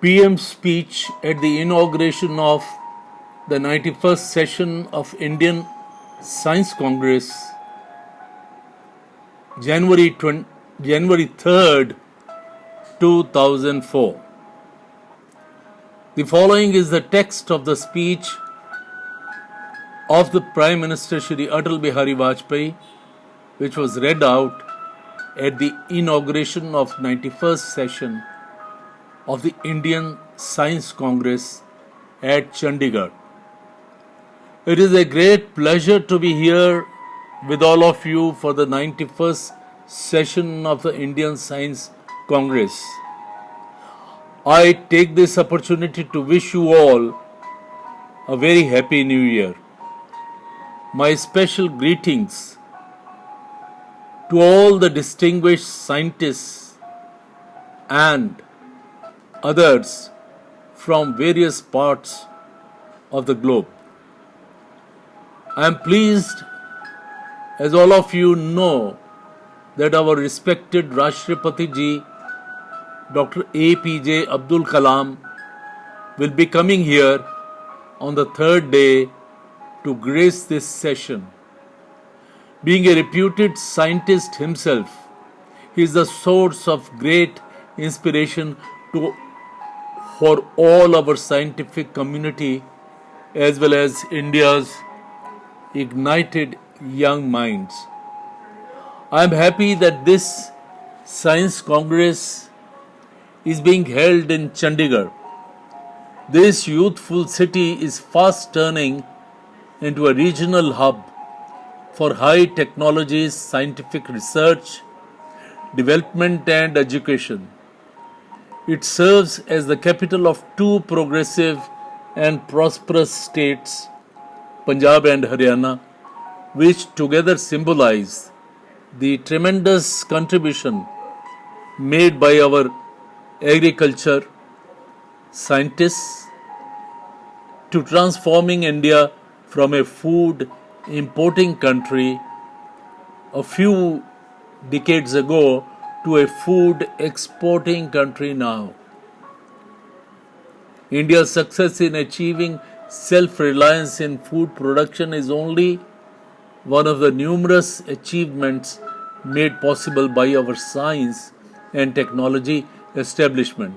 PM speech at the inauguration of the 91st session of Indian Science Congress, January 3rd, 2004. The following is the text of the speech of the Prime Minister Shri Atal Bihari Vajpayee, which was read out at the inauguration of 91st session of the Indian Science Congress at Chandigarh. It is a great pleasure to be here with all of you for the 91st session of the Indian Science Congress. I take this opportunity to wish you all a very happy new year. My special greetings to all the distinguished scientists and others from various parts of the globe. I am pleased, as all of you know, that our respected Rashtrapati Ji, Dr. APJ Abdul Kalam, will be coming here on the third day to grace this session. Being a reputed scientist himself, he is the source of great inspiration for all our scientific community as well as India's ignited young minds. I am happy that this Science Congress is being held in Chandigarh. This youthful city is fast turning into a regional hub for high technology, scientific research, development and education. It serves as the capital of two progressive and prosperous states, Punjab and Haryana, which together symbolize the tremendous contribution made by our agriculture scientists to transforming India from a food importing country a few decades ago to a food exporting country now. India's success in achieving self-reliance in food production is only one of the numerous achievements made possible by our science and technology establishment.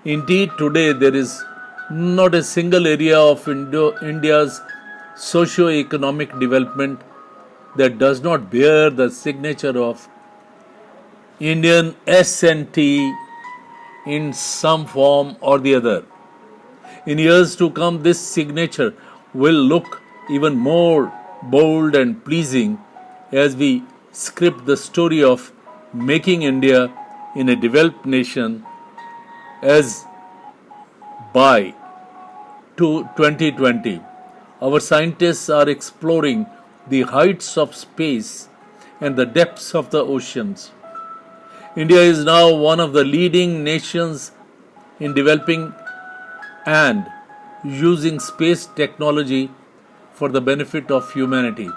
Indeed, today there is not a single area of India's socio-economic development that does not bear the signature of Indian S&T in some form or the other. In years to come, this signature will look even more bold and pleasing as we script the story of making India in a developed nation as by 2020. Our scientists are exploring the heights of space and the depths of the oceans. India is now one of the leading nations in developing and using space technology for the benefit of humanity.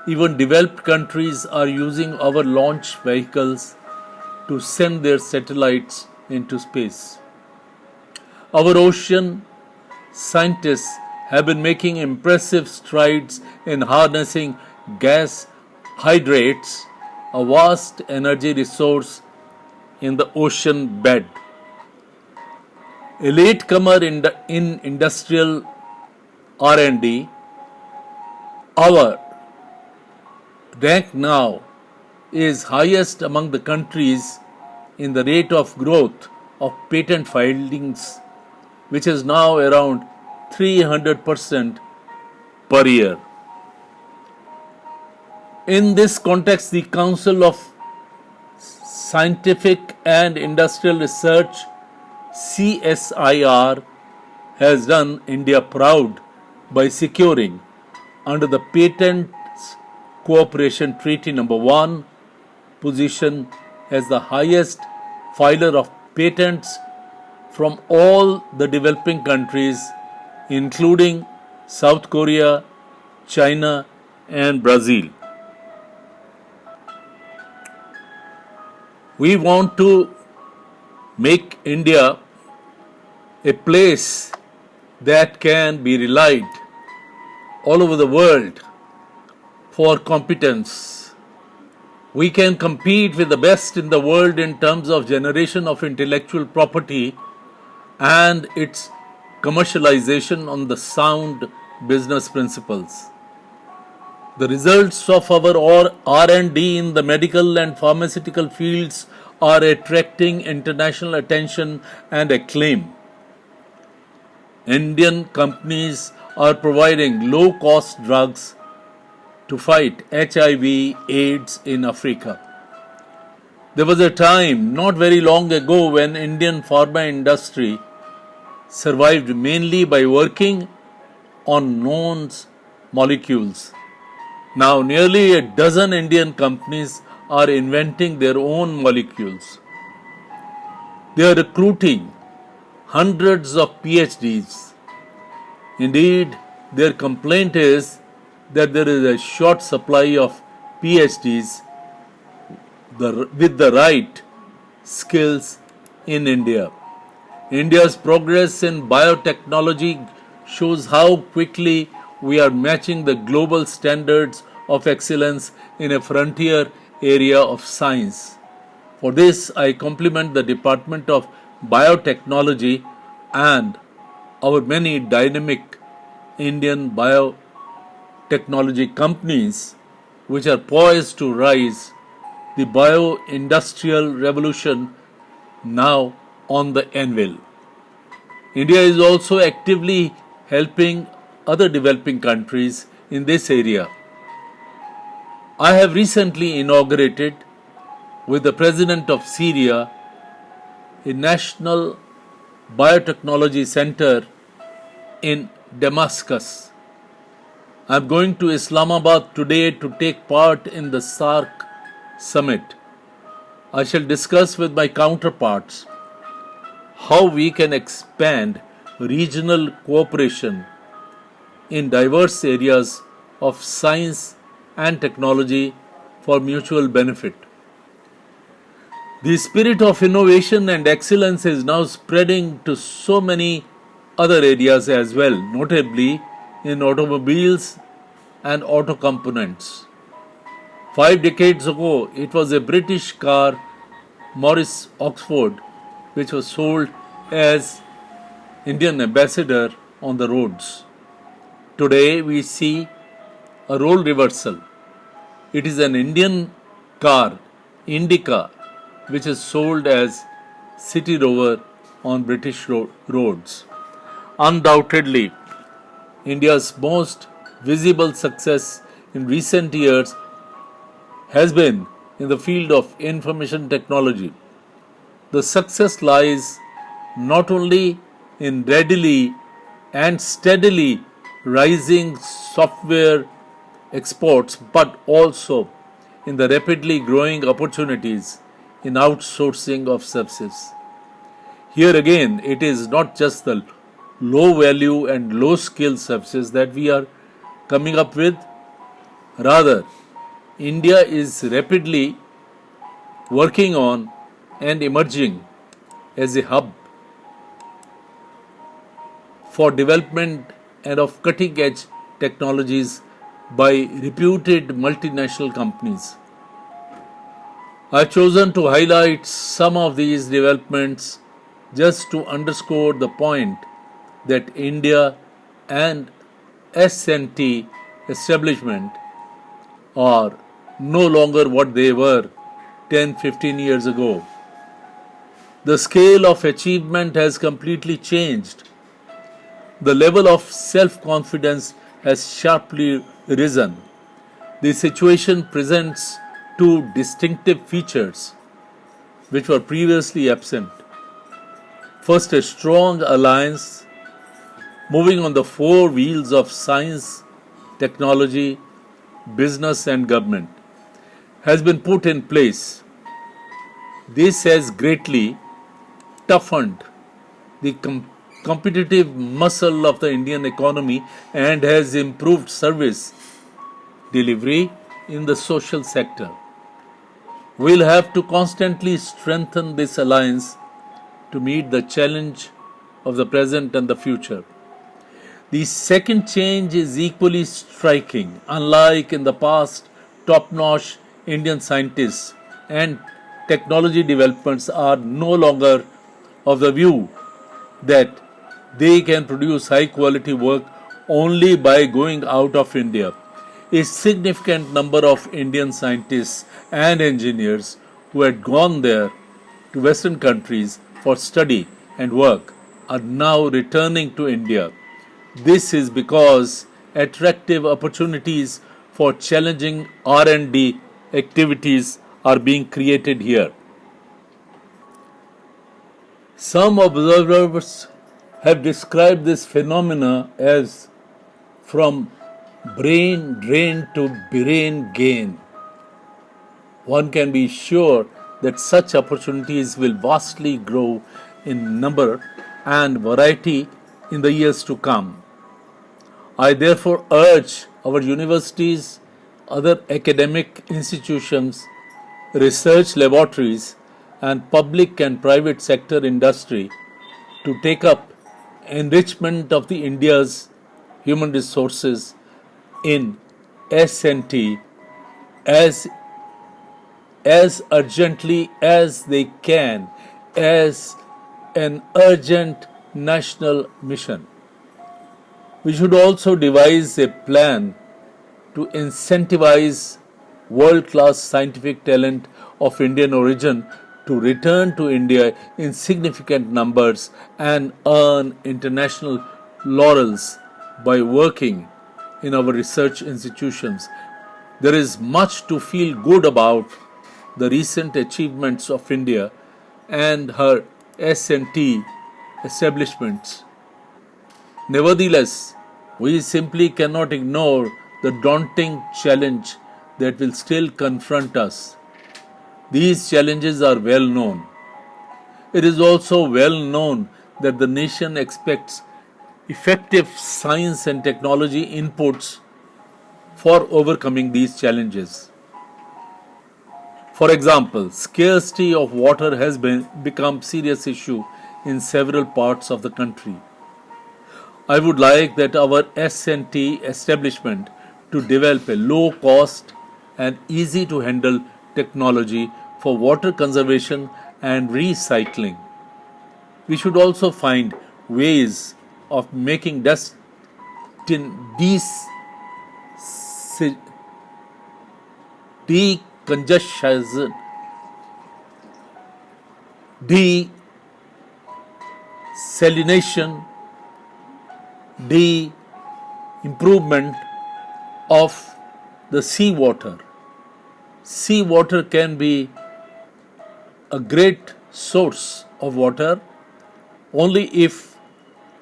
Even developed countries are using our launch vehicles to send their satellites into space. Our ocean scientists have been making impressive strides in harnessing gas hydrates, a vast energy resource in the ocean bed. A latecomer in industrial R&D, our rank now is highest among the countries in the rate of growth of patent filings, which is now around 300% per year. In this context, the Council of Scientific and Industrial Research, CSIR, has done India proud by securing, under the Patents Cooperation Treaty number 1, position as the highest filer of patents from all the developing countries, including South Korea, China, and Brazil. We want to make India a place that can be relied all over the world for competence. We can compete with the best in the world in terms of generation of intellectual property and its commercialization on the sound business principles. The results of our R&D in the medical and pharmaceutical fields are attracting international attention and acclaim. Indian companies are providing low-cost drugs to fight HIV/AIDS in Africa. There was a time not very long ago when Indian pharma industry survived mainly by working on known molecules. Now nearly a dozen Indian companies are inventing their own molecules. They are recruiting hundreds of PhDs. Indeed, their complaint is that there is a short supply of PhDs with the right skills in India. India's progress in biotechnology shows how quickly we are matching the global standards of excellence in a frontier area of science. For this, I compliment the Department of Biotechnology and our many dynamic Indian biotechnology companies which are poised to rise the bio-industrial revolution now on the anvil. India is also actively helping other developing countries in this area. I have recently inaugurated with the President of Syria a national biotechnology center in Damascus. I am going to Islamabad today to take part in the SAARC summit. I shall discuss with my counterparts how we can expand regional cooperation in diverse areas of science and technology for mutual benefit. The spirit of innovation and excellence is now spreading to so many other areas as well, notably in automobiles and auto components. 5 decades ago, it was a British car, Morris Oxford, which was sold as Indian ambassador on the roads. Today, we see a role reversal. It is an Indian car, Indica, which is sold as City Rover on British roads. Undoubtedly, India's most visible success in recent years has been in the field of information technology. The success lies not only in readily and steadily rising software exports but also in the rapidly growing opportunities in outsourcing of services. Here again, it is not just the low value and low skill services that we are coming up with. Rather, India is rapidly working on and emerging as a hub for development and of cutting edge technologies by reputed multinational companies. I have chosen to highlight some of these developments just to underscore the point that India and S&T establishment are no longer what they were 10-15 years ago. The scale of achievement has completely changed. The level of self-confidence has sharply risen. The situation presents two distinctive features which were previously absent. First, a strong alliance moving on the four wheels of science, technology, business and government has been put in place. This has greatly toughened the competitive muscle of the Indian economy and has improved service delivery in the social sector. We'll have to constantly strengthen this alliance to meet the challenge of the present and the future. The second change is equally striking. Unlike in the past, top-notch Indian scientists and technology developments are no longer of the view that they can produce high quality work only by going out of India. A significant number of Indian scientists and engineers who had gone there to Western countries for study and work are now returning to India. This is because attractive opportunities for challenging R&D activities are being created here. Some observers have described this phenomena as from brain drain to brain gain. One can be sure that such opportunities will vastly grow in number and variety in the years to come. I therefore urge our universities, other academic institutions, research laboratories, and public and private sector industry to take up enrichment of the India's human resources in S&T as urgently as they can as an urgent national mission. We should also devise a plan to incentivize world-class scientific talent of Indian origin to return to India in significant numbers and earn international laurels by working in our research institutions. There is much to feel good about the recent achievements of India and her S&T establishments. Nevertheless, we simply cannot ignore the daunting challenge that will still confront us. These challenges are well known. It is also well known that the nation expects effective science and technology inputs for overcoming these challenges. For example, scarcity of water has become a serious issue in several parts of the country. I would like that our S&T establishment to develop a low cost and easy to handle technology for water conservation and recycling. We should also find ways of making decongestion, desalination, improvement of the seawater. Seawater can be a great source of water only if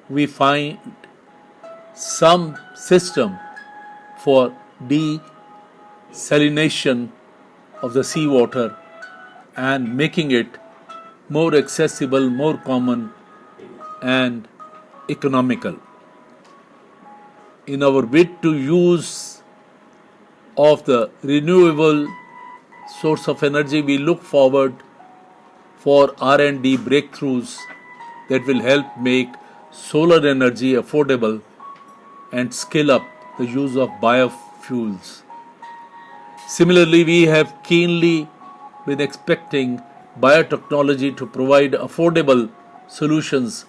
we find some system for desalination of the seawater and making it more accessible, more common, and economical. In our bid to use of the renewable source of energy, we look forward for R&D breakthroughs that will help make solar energy affordable and scale up the use of biofuels. Similarly, we have keenly been expecting biotechnology to provide affordable solutions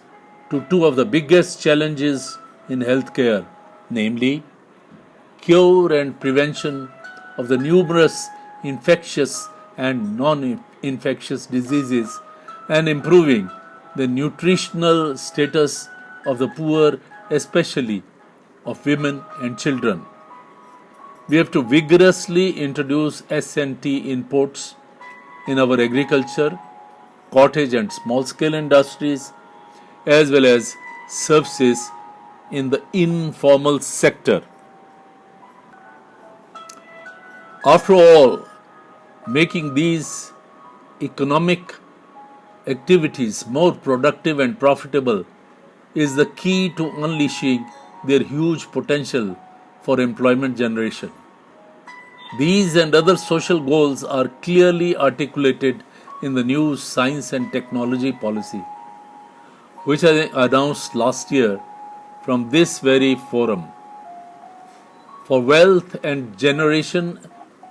to two of the biggest challenges in healthcare, namely cure and prevention of the numerous infectious and non-infectious diseases and improving the nutritional status of the poor, especially of women and children. We have to vigorously introduce S&T imports in our agriculture, cottage and small-scale industries, as well as services in the informal sector. After all, making these economic activities more productive and profitable is the key to unleashing their huge potential for employment generation. These and other social goals are clearly articulated in the new science and technology policy. which I announced last year from this very forum. For wealth and generation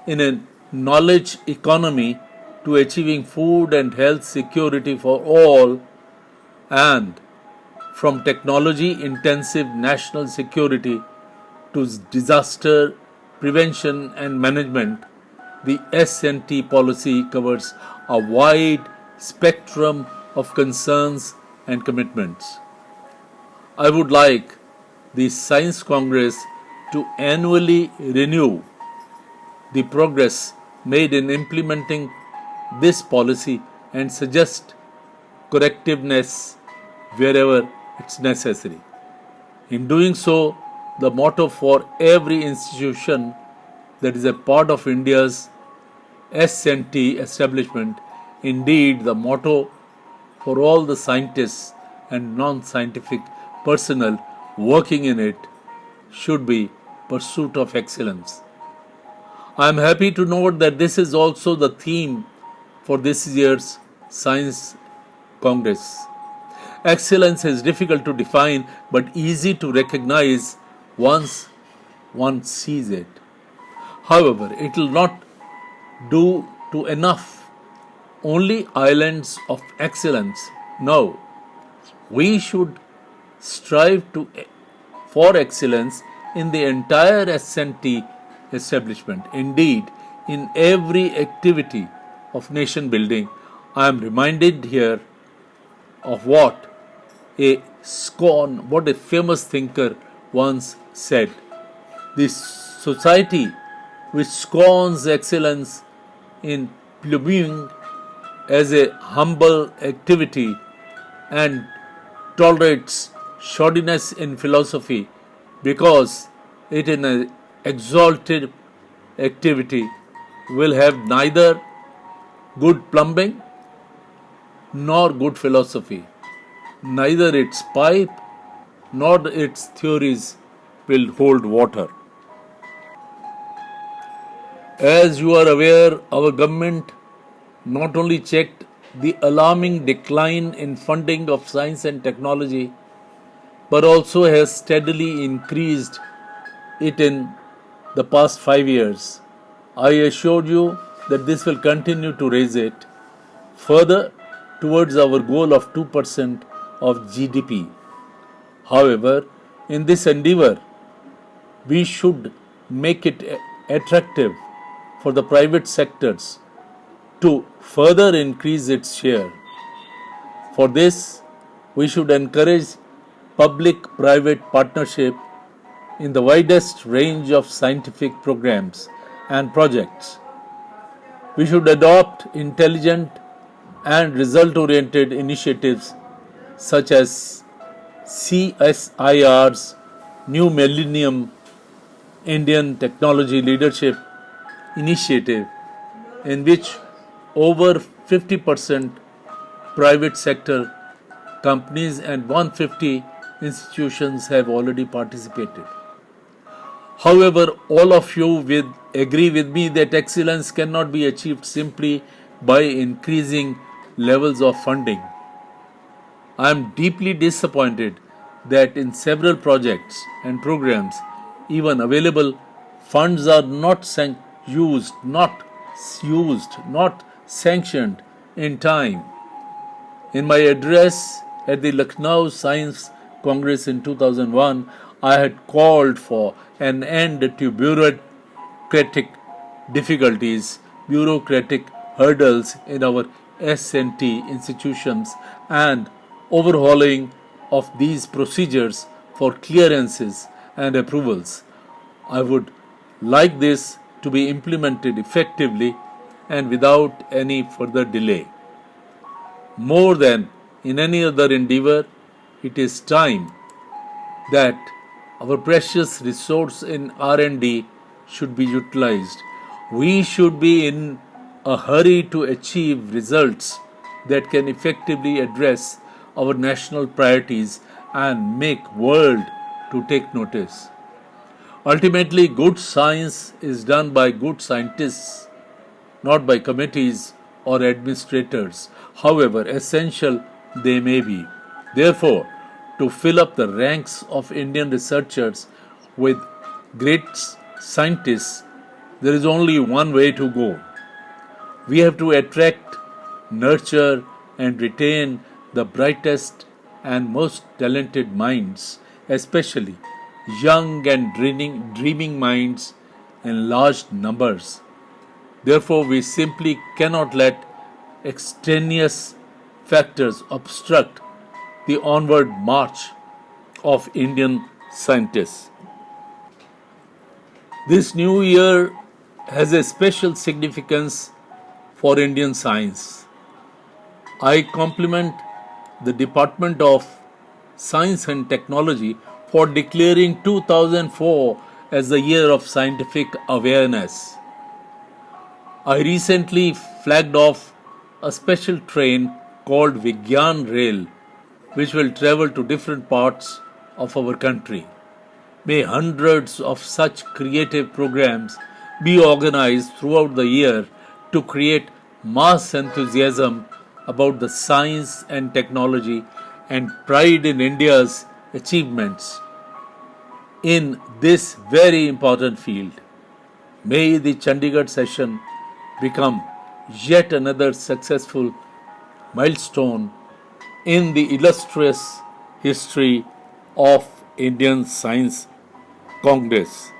in a knowledge economy to achieving food and health security for all, and from technology intensive national security to disaster prevention and management, the S&T policy covers a wide spectrum of concerns and commitments. I would like the Science Congress to annually renew the progress made in implementing this policy and suggest correctiveness wherever it's necessary. In doing so, the motto for every institution that is a part of India's S&T establishment, indeed the motto for all the scientists and non-scientific personnel working in it, should be pursuit of excellence. I am happy to note that this is also the theme for this year's Science Congress. Excellence is difficult to define but easy to recognize once one sees it. However, it will not do to enough only islands of excellence. No, we should strive for excellence in the entire S&T establishment. Indeed, in every activity of nation building, I am reminded here of what a famous thinker once said. This society which scorns excellence in plebeian as a humble activity and tolerates shoddiness in philosophy because it is an exalted activity will have neither good plumbing nor good philosophy. Neither its pipe nor its theories will hold water. As you are aware, our government not only checked the alarming decline in funding of science and technology, but also has steadily increased it in the past 5 years. I assured you that this will continue to raise it further towards our goal of 2% of GDP. However, in this endeavor, we should make it attractive for the private sectors to further increase its share. For this, we should encourage public-private partnership in the widest range of scientific programs and projects. We should adopt intelligent and result-oriented initiatives such as CSIR's New Millennium Indian Technology Leadership Initiative, in which over 50% private sector companies and 150 institutions have already participated. However, all of you agree with me that excellence cannot be achieved simply by increasing levels of funding. I am deeply disappointed that in several projects and programs, even available funds are not sanctioned in time. In my address at the Lucknow Science Congress in 2001, I had called for an end to bureaucratic difficulties, bureaucratic hurdles in our S&T institutions, and overhauling of these procedures for clearances and approvals. I would like this to be implemented effectively and without any further delay. More than in any other endeavor, it is time that our precious resource in R&D should be utilized. We should be in a hurry to achieve results that can effectively address our national priorities and make world to take notice. Ultimately, good science is done by good scientists, not by committees or administrators, however essential they may be. Therefore, to fill up the ranks of Indian researchers with great scientists, there is only one way to go. We have to attract, nurture, and retain the brightest and most talented minds, especially young and dreaming minds in large numbers. Therefore, we simply cannot let extraneous factors obstruct the onward march of Indian scientists. This new year has a special significance for Indian science. I compliment the Department of Science and Technology for declaring 2004 as the year of scientific awareness. I recently flagged off a special train called Vigyan Rail, which will travel to different parts of our country. May hundreds of such creative programs be organized throughout the year to create mass enthusiasm about the science and technology and pride in India's achievements in this very important field. May the Chandigarh session become yet another successful milestone in the illustrious history of Indian Science Congress.